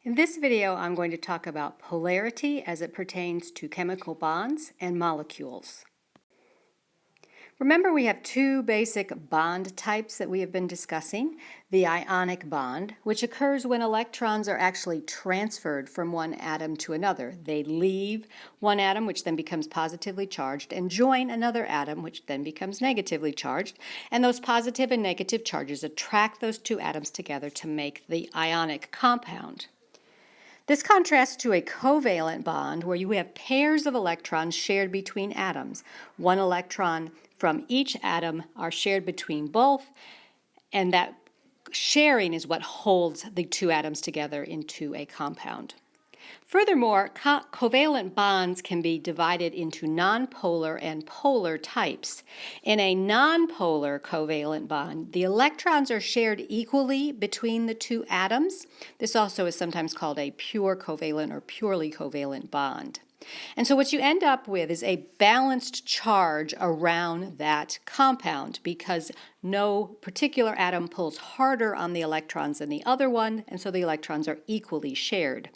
In this video, I'm going to talk about polarity as it pertains to chemical bonds and molecules. Remember, we have two basic bond types that we have been discussing. The ionic bond, which occurs when electrons are actually transferred from one atom to another. They leave one atom, which then becomes positively charged, and join another atom, which then becomes negatively charged. And those positive and negative charges attract those two atoms together to make the ionic compound. This contrasts to a covalent bond where you have pairs of electrons shared between atoms. One electron from each atom are shared between both, and that sharing is what holds the two atoms together into a compound. Furthermore, covalent bonds can be divided into nonpolar and polar types. In a nonpolar covalent bond, the electrons are shared equally between the two atoms. This also is sometimes called a pure covalent or purely covalent bond. And so what you end up with is a balanced charge around that compound because no particular atom pulls harder on the electrons than the other one, and so the electrons are equally shared.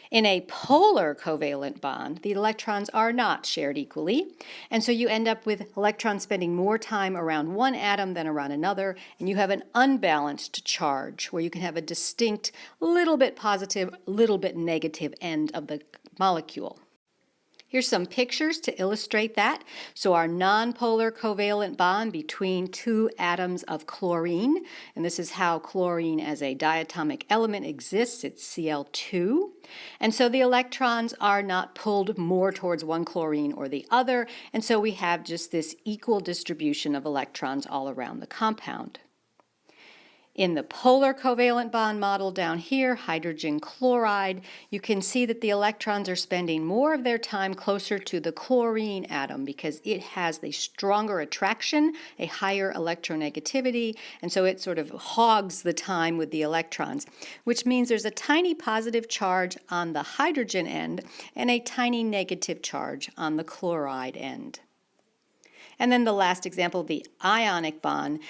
In a polar covalent bond, the electrons are not shared equally, and so you end up with electrons spending more time around one atom than around another, and you have an unbalanced charge where you can have a distinct little bit positive, little bit negative end of the molecule. Here's some pictures to illustrate that. So our nonpolar covalent bond between two atoms of chlorine, and this is how chlorine as a diatomic element exists. It's Cl2. And so the electrons are not pulled more towards one chlorine or the other, and so we have just this equal distribution of electrons all around the compound. In the polar covalent bond model down here, hydrogen chloride, you can see that the electrons are spending more of their time closer to the chlorine atom because it has the stronger attraction, a higher electronegativity, and so it sort of hogs the time with the electrons, which means there's a tiny positive charge on the hydrogen end and a tiny negative charge on the chloride end. And then the last example, the ionic bond,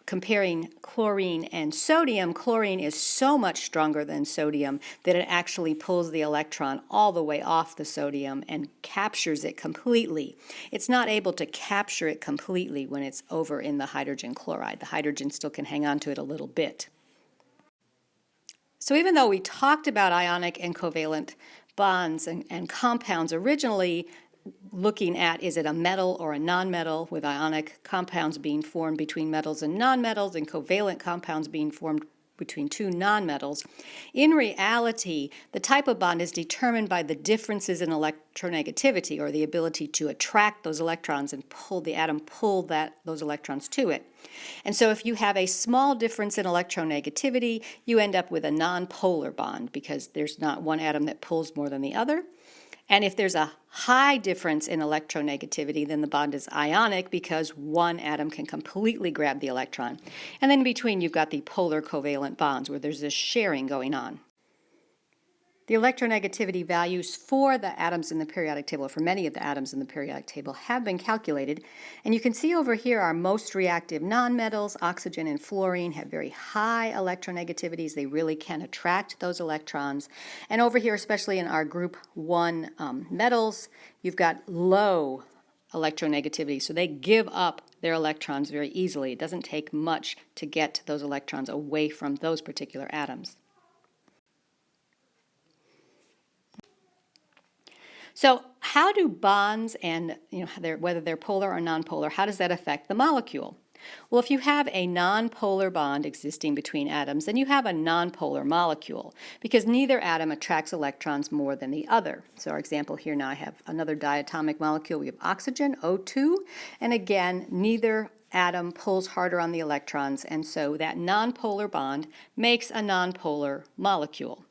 comparing chlorine and sodium, chlorine is so much stronger than sodium that it actually pulls the electron all the way off the sodium and captures it completely. It's not able to capture it completely when it's over in the hydrogen chloride. The hydrogen still can hang on to it a little bit. So even though we talked about ionic and covalent bonds and compounds originally, looking at is it a metal or a nonmetal, with ionic compounds being formed between metals and nonmetals and covalent compounds being formed between two nonmetals. In reality, the type of bond is determined by the differences in electronegativity, or the ability to attract those electrons and pull those electrons to it. And so if you have a small difference in electronegativity, you end up with a nonpolar bond because there's not one atom that pulls more than the other. And if there's a high difference in electronegativity, then the bond is ionic because one atom can completely grab the electron. And then in between, you've got the polar covalent bonds where there's this sharing going on. The electronegativity values for the atoms in the periodic table, or for many of the atoms in the periodic table, have been calculated. And you can see over here our most reactive nonmetals, oxygen and fluorine, have very high electronegativities. They really can attract those electrons. And over here, especially in our group 1 metals, you've got low electronegativity. So they give up their electrons very easily. It doesn't take much to get those electrons away from those particular atoms. So how do bonds and, whether they're polar or nonpolar, how does that affect the molecule? Well, if you have a nonpolar bond existing between atoms, then you have a nonpolar molecule because neither atom attracts electrons more than the other. So our example here now, I have another diatomic molecule. We have oxygen, O2, and again, neither atom pulls harder on the electrons, and so that nonpolar bond makes a nonpolar molecule.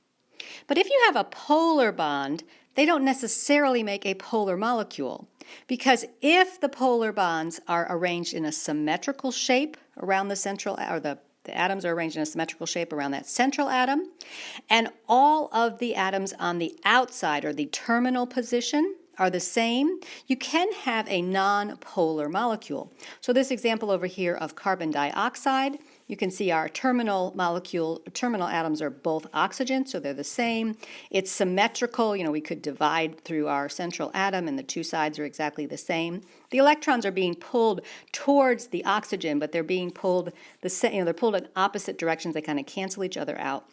But if you have a polar bond, they don't necessarily make a polar molecule, because if the polar bonds are arranged in a symmetrical shape around the central, or the atoms are arranged in a symmetrical shape around that central atom, and all of the atoms on the outside, or the terminal position, are the same, you can have a nonpolar molecule. So this example over here of carbon dioxide, You can see our terminal atoms are both oxygen, so they're the same. It's symmetrical. We could divide through our central atom and the two sides are exactly the same. The electrons are being pulled towards the oxygen, but they're being pulled they're pulled in opposite directions. They kind of cancel each other out.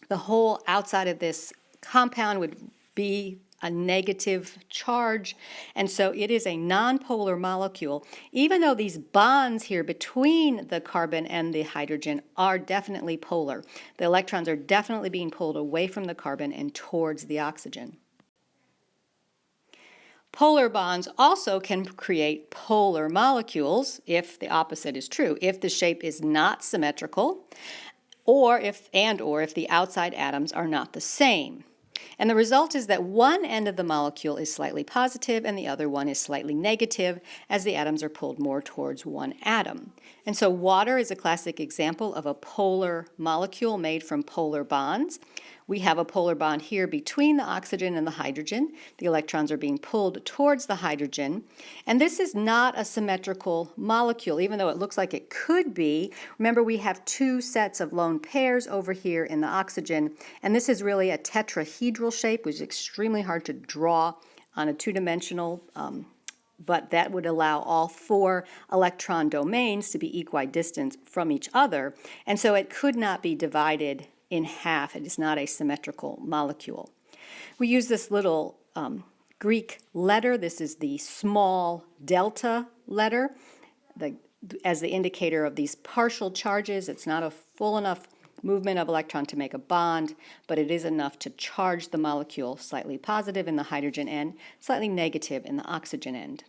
The whole outside of this compound would be a negative charge, and so it is a nonpolar molecule, even though these bonds here between the carbon and the hydrogen are definitely polar. The electrons are definitely being pulled away from the carbon and towards the oxygen. Polar bonds also can create polar molecules if the opposite is true, if the shape is not symmetrical, or if the outside atoms are not the same. And the result is that one end of the molecule is slightly positive and the other one is slightly negative as the atoms are pulled more towards one atom. And so water is a classic example of a polar molecule made from polar bonds. We have a polar bond here between the oxygen and the hydrogen. The electrons are being pulled towards the hydrogen. And this is not a symmetrical molecule, even though it looks like it could be. Remember, we have two sets of lone pairs over here in the oxygen, and this is really a tetrahedral shape, which is extremely hard to draw on a two-dimensional but that would allow all four electron domains to be equidistant from each other, and so it could not be divided in half. It is not a symmetrical molecule. We use this little Greek letter. This is the small delta letter as the indicator of these partial charges. It's not a full enough movement of electron to make a bond, but it is enough to charge the molecule slightly positive in the hydrogen end, slightly negative in the oxygen end.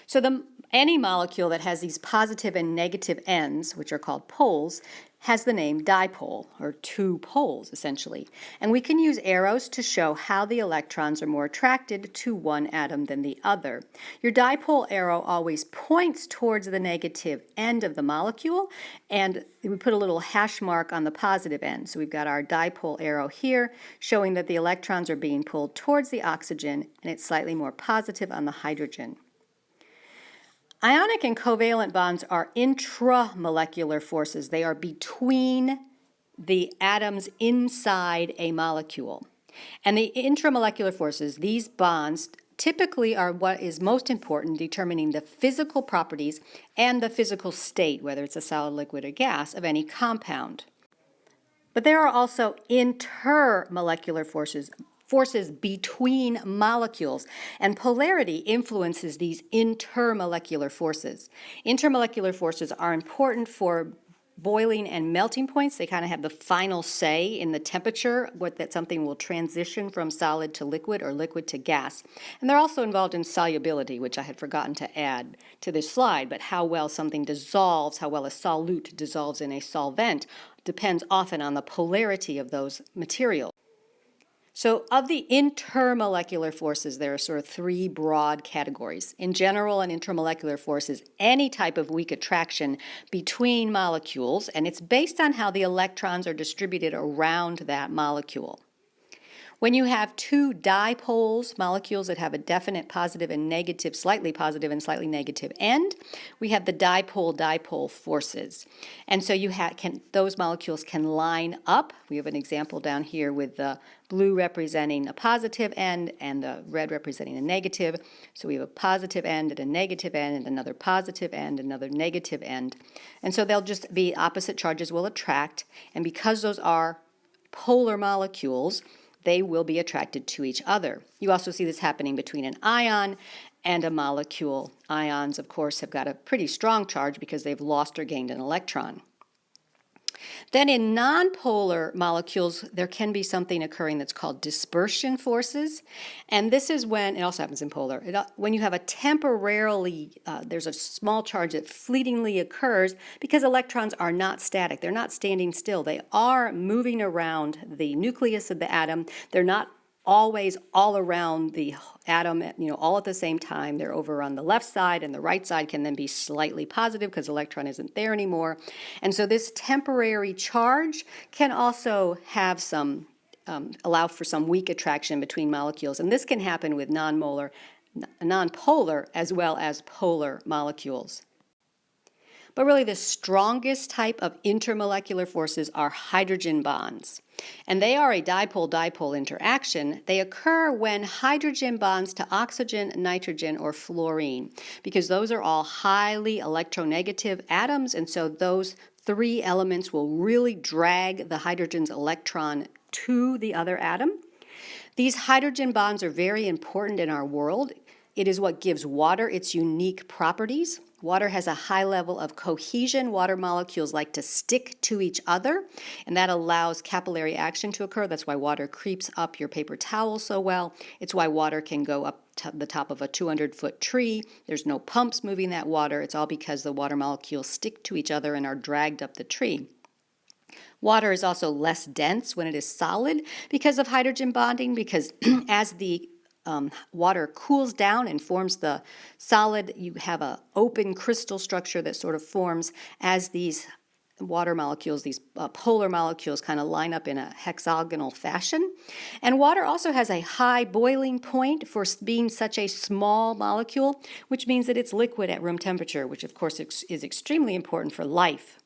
So any molecule that has these positive and negative ends, which are called poles, has the name dipole, or two poles, essentially. And we can use arrows to show how the electrons are more attracted to one atom than the other. Your dipole arrow always points towards the negative end of the molecule, and we put a little hash mark on the positive end. So we've got our dipole arrow here, showing that the electrons are being pulled towards the oxygen, and it's slightly more positive on the hydrogen. Ionic and covalent bonds are intramolecular forces. They are between the atoms inside a molecule. And the intramolecular forces, these bonds, typically are what is most important in determining the physical properties and the physical state, whether it's a solid, liquid, or gas, of any compound. But there are also intermolecular forces between molecules, and polarity influences these intermolecular forces. Intermolecular forces are important for boiling and melting points. They kind of have the final say in the temperature, that something will transition from solid to liquid or liquid to gas. And they're also involved in solubility, which I had forgotten to add to this slide, but how well something dissolves, how well a solute dissolves in a solvent, depends often on the polarity of those materials. So of the intermolecular forces, there are sort of three broad categories. In general, an intermolecular force is any type of weak attraction between molecules, and it's based on how the electrons are distributed around that molecule. When you have two dipoles, molecules that have a definite positive and negative, slightly positive and slightly negative end, we have the dipole-dipole forces. And so those molecules can line up. We have an example down here with the blue representing a positive end and the red representing a negative. So we have a positive end and a negative end and another positive end, another negative end. And so they'll just be opposite charges will attract. And because those are polar molecules, they will be attracted to each other. You also see this happening between an ion and a molecule. Ions, of course, have got a pretty strong charge because they've lost or gained an electron. Then in nonpolar molecules, there can be something occurring that's called dispersion forces. And this is when, it also happens in polar, when you have a temporarily, there's a small charge that fleetingly occurs because electrons are not static. They're not standing still. They are moving around the nucleus of the atom. They're not always all around the atom, all at the same time. They're over on the left side, and the right side can then be slightly positive because the electron isn't there anymore. And so this temporary charge can also have allow for some weak attraction between molecules. And this can happen with nonpolar as well as polar molecules. But really the strongest type of intermolecular forces are hydrogen bonds. And they are a dipole-dipole interaction. They occur when hydrogen bonds to oxygen, nitrogen, or fluorine, because those are all highly electronegative atoms, and so those three elements will really drag the hydrogen's electron to the other atom. These hydrogen bonds are very important in our world. It is what gives water its unique properties. Water has a high level of cohesion. Water molecules like to stick to each other, and that allows capillary action to occur. That's why water creeps up your paper towel so well. It's why water can go up to the top of a 200-foot tree. There's no pumps moving that water. It's all because the water molecules stick to each other and are dragged up the tree. Water is also less dense when it is solid because of hydrogen bonding, because as the water cools down and forms the solid, you have an open crystal structure that sort of forms as these water molecules, these polar molecules kind of line up in a hexagonal fashion. And water also has a high boiling point for being such a small molecule, which means that it's liquid at room temperature, which of course is extremely important for life.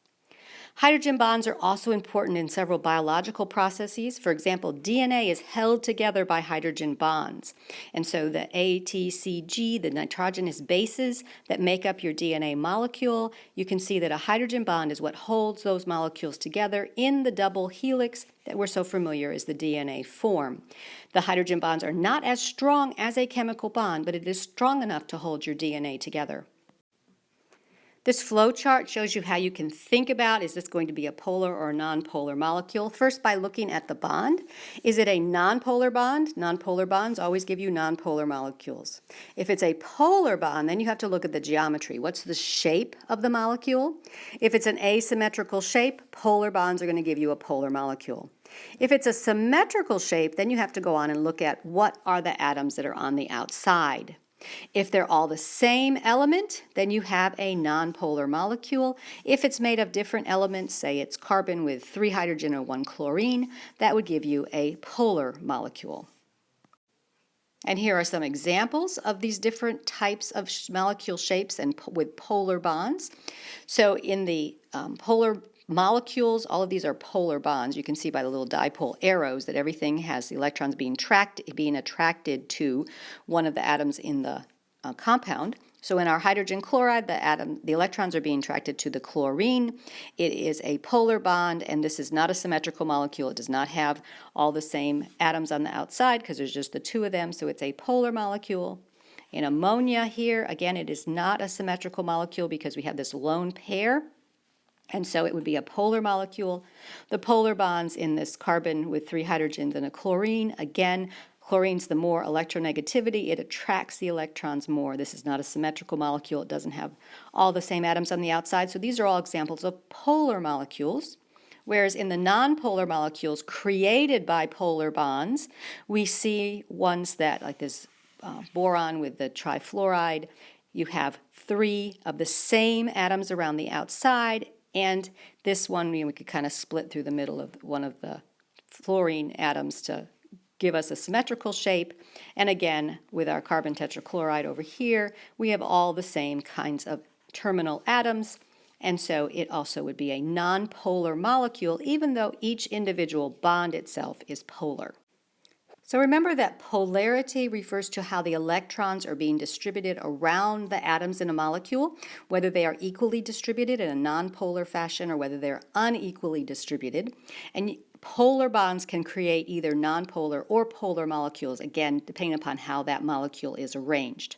Hydrogen bonds are also important in several biological processes. For example, DNA is held together by hydrogen bonds. And so the A, T, C, G, the nitrogenous bases that make up your DNA molecule, you can see that a hydrogen bond is what holds those molecules together in the double helix that we're so familiar as the DNA form. The hydrogen bonds are not as strong as a chemical bond, but it is strong enough to hold your DNA together. This flow chart shows you how you can think about, is this going to be a polar or a nonpolar molecule? First, by looking at the bond. Is it a nonpolar bond? Nonpolar bonds always give you nonpolar molecules. If it's a polar bond, then you have to look at the geometry. What's the shape of the molecule? If it's an asymmetrical shape, polar bonds are going to give you a polar molecule. If it's a symmetrical shape, then you have to go on and look at what are the atoms that are on the outside. If they're all the same element, then you have a nonpolar molecule. If it's made of different elements, say it's carbon with 3 hydrogen and 1 chlorine, that would give you a polar molecule. And here are some examples of these different types of molecule shapes and with polar bonds. So in the polar molecules, all of these are polar bonds. You can see by the little dipole arrows that everything has the electrons being attracted to one of the atoms in the compound. So in our hydrogen chloride, the electrons are being attracted to the chlorine. It is a polar bond, and this is not a symmetrical molecule. It does not have all the same atoms on the outside because there's just the 2 of them, so it's a polar molecule. In ammonia here, again, it is not a symmetrical molecule because we have this lone pair. And so it would be a polar molecule. The polar bonds in this carbon with 3 hydrogens and a chlorine, again, chlorine's the more electronegativity. It attracts the electrons more. This is not a symmetrical molecule. It doesn't have all the same atoms on the outside. So these are all examples of polar molecules. Whereas in the nonpolar molecules created by polar bonds, we see ones that, like this boron with the trifluoride, you have 3 of the same atoms around the outside. And this one, we could kind of split through the middle of one of the fluorine atoms to give us a symmetrical shape. And again, with our carbon tetrachloride over here, we have all the same kinds of terminal atoms. And so it also would be a nonpolar molecule, even though each individual bond itself is polar. So remember that polarity refers to how the electrons are being distributed around the atoms in a molecule, whether they are equally distributed in a nonpolar fashion or whether they're unequally distributed. And polar bonds can create either nonpolar or polar molecules, again, depending upon how that molecule is arranged.